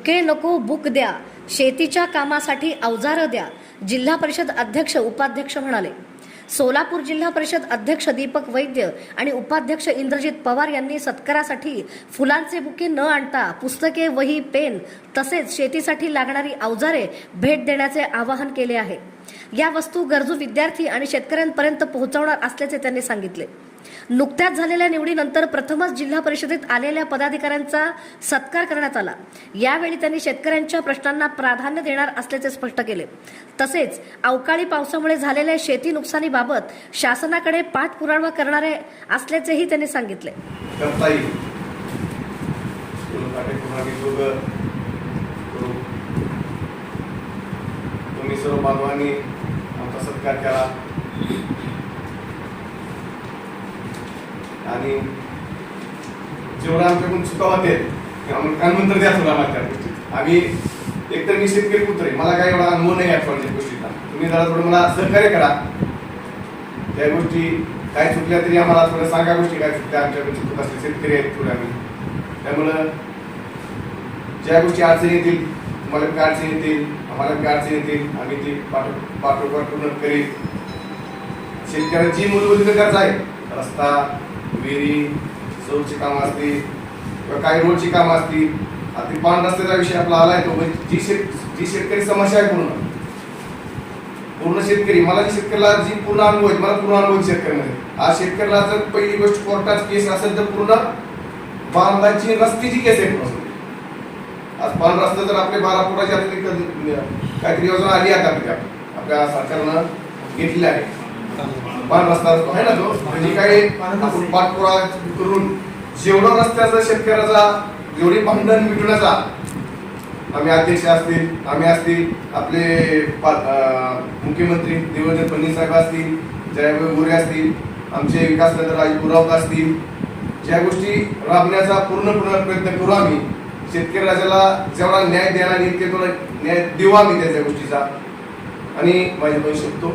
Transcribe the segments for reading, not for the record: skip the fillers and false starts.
Bouquet नको book द्या, शेतीच्या कामासाठी अवजारं द्या, जिल्हा परिषद अध्यक्ष उपाध्यक्ष म्हणाले. सोलापूर जिल्हा परिषद अध्यक्ष दीपक वैद्य आणि उपाध्यक्ष इंद्रजित पवार यांनी सत्कारासाठी फुलांचे बुके न आणता पुस्तके, वही, पेन तसेच शेतीसाठी लागणारी अवजारे भेट देण्याचे आवाहन केले आहे. या वस्तू गरजू विद्यार्थी आणि शेतकऱ्यांपर्यंत पोहोचवणार असल्याचे त्यांनी सांगितले. नुकत्याच झालेल्या निवडीनंतर प्रथमच जिल्हा परिषदेत आलेल्या पदाधिकाऱ्यांचा सत्कार करण्यात आला. यावेळी त्यांनी शेतकऱ्यांच्या प्रश्नांना प्राधान्य देणार असल्याचे स्पष्ट केले. तसेच अवकाळी पावसामुळे झालेल्या शेती नुकसानीबाबत शासनाकडे पाठपुरावा करणारे असल्याचेही त्यांनी सांगितले. तुम्ही सर्व बांधवांनी आमचा सत्कार केला आणि जेवढा आमच्याकडून चुका होते कानमंत्र द्या सुद्धा त्या गोष्टी. आम्ही एकतर मी शेतकरी पुत्र आहे, मला काही एवढा अनुभव नाही आहे गोष्टीचा. तुम्ही जरा थोडं मला सहकार्य करा. त्या गोष्टी काय चुकल्या तरी आम्हाला थोडं सांगा गोष्टी काय चुकल्या. आमच्याकडे चुकत असले शेतकरी आहेत थोडे आम्ही. त्यामुळं ज्या गोष्टी अडचणी येतील, तुम्हाला काय अडचणी येतील, आम्हाला काय अडचणी येतील, आम्ही ती पाठोपाठ पूर्ण करीन. शेतकऱ्यांची मूलभूत गरज आहे, रस्ता, विहिरी, सौरची कामं असतील किंवा काही रोडची कामं असतील. आता पान रस्त्याचा विषय आपला आलाय तो जी शेतकरी समस्या आहे पूर्ण शेतकरी. मला जी शेतकऱ्याला जी पूर्ण अनुभव आहे, मला पूर्ण अनुभव शेतकऱ्यामध्ये. आज शेतकऱ्याला जर पहिली गोष्ट कोर्टाची केस असेल तर पूर्ण बांधाची रस्त्याची केस आहे. आज पान रस्ता जर आपले 12 फुटाची काहीतरी योजना आली आता आपल्या सरकारनं घेतली आहे. पान रस्ता आहे ना तो, म्हणजे काय आपण पाठपुरावा करून जेवढं रस्त्याचा शेतकऱ्याचा जेवढी भांडण मिटवण्याचा आम्ही अध्यक्ष असतील, आम्ही असतील, आपले मुख्यमंत्री देवेंद्र फडणवीस साहेब असतील, जयभाऊ गोरे असतील, आमचे विकास मंत्री राजू राऊत असतील, ज्या गोष्टी राबण्याचा पूर्ण प्रयत्न करू. आम्ही शेतकरी राजाला जेवढा न्याय द्यायला निघते तो न्याय देऊ आम्ही त्या गोष्टीचा. आणि माझे पण शकतो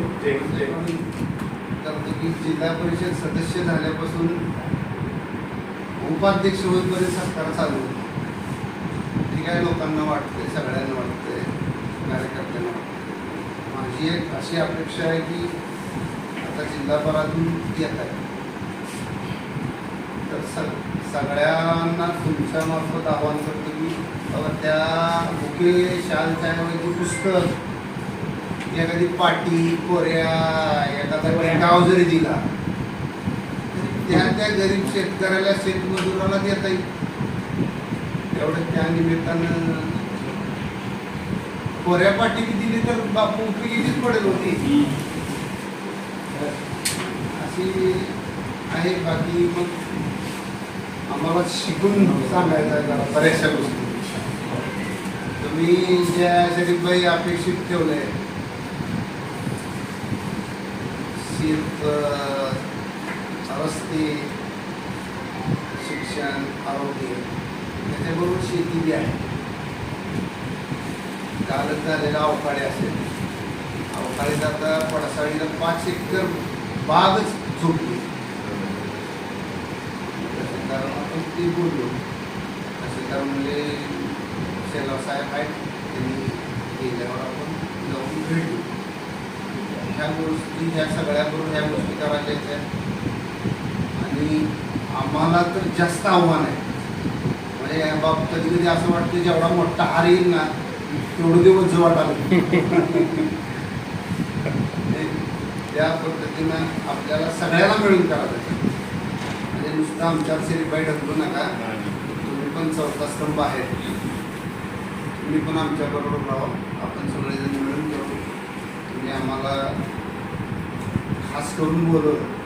की जिल्हा परिषद सदस्य झाल्यापासून उपाध्यक्ष होईपर्यंत सत्कार चालू. ठीक आहे, लोकांना वाटतंय, सगळ्यांना वाटतंय, कार्यकर्त्यांना वाटतंय. माझी एक अशी अपेक्षा आहे की आता जिल्हाभरातून येत आहे तर सगळ्यांना तुमच्या मार्फत आवाहन करतो की बाबा त्या बुके, शालच्या ऐवजी पुस्तक, एखादी पाटी, कोऱ्या, एखादा गाव जरी दिला त्या गरीब शेतकऱ्याला, शेतमजुराला देता येईल. एवढं त्या निमित्तानं कोऱ्या पाटी दिली तर बापू उपयोगीच पडेल होती अशी आहे. बाकी मग आम्हाला शिकून सांगायचं आहे जरा बऱ्याचशा गोष्टी. तुम्ही ज्यासाठी बाई अपेक्षित ठेवलंय रस्ते, शिक्षण, आरोग्य, त्याच्याबरोबर शेती बी आहे. कालच झालेला अवकाळी असेल, अवकाळीत आता पडसाळीला 5 एकर बागच झोपली. कारण आपण ते बोललो असे कारण म्हणजे शेलाव साहेब आहेत, त्यांनी गेल्यावर आपण जाऊन भेटलो. ह्या गोष्टी, ह्या सगळ्याबरोबर ह्या गोष्टी करायच्या आहेत. आणि आम्हाला तर जास्त आव्हान आहे. म्हणजे बाब कधी कधी असं वाटतं जेवढा मोठा हार येईल ना तेवढं दिवस वाटायला त्या पद्धतीनं आपल्याला सगळ्याला मिळून करायचं. म्हणजे नुसतं आमच्या सेरीबाई ढकलू नका. तुम्ही पण चौथा स्तंभ आहे, तुम्ही पण आमच्याबरोबर राहा. आपण सगळेजण मिळून करू. तुम्ही आम्हाला खास करून बोलवलं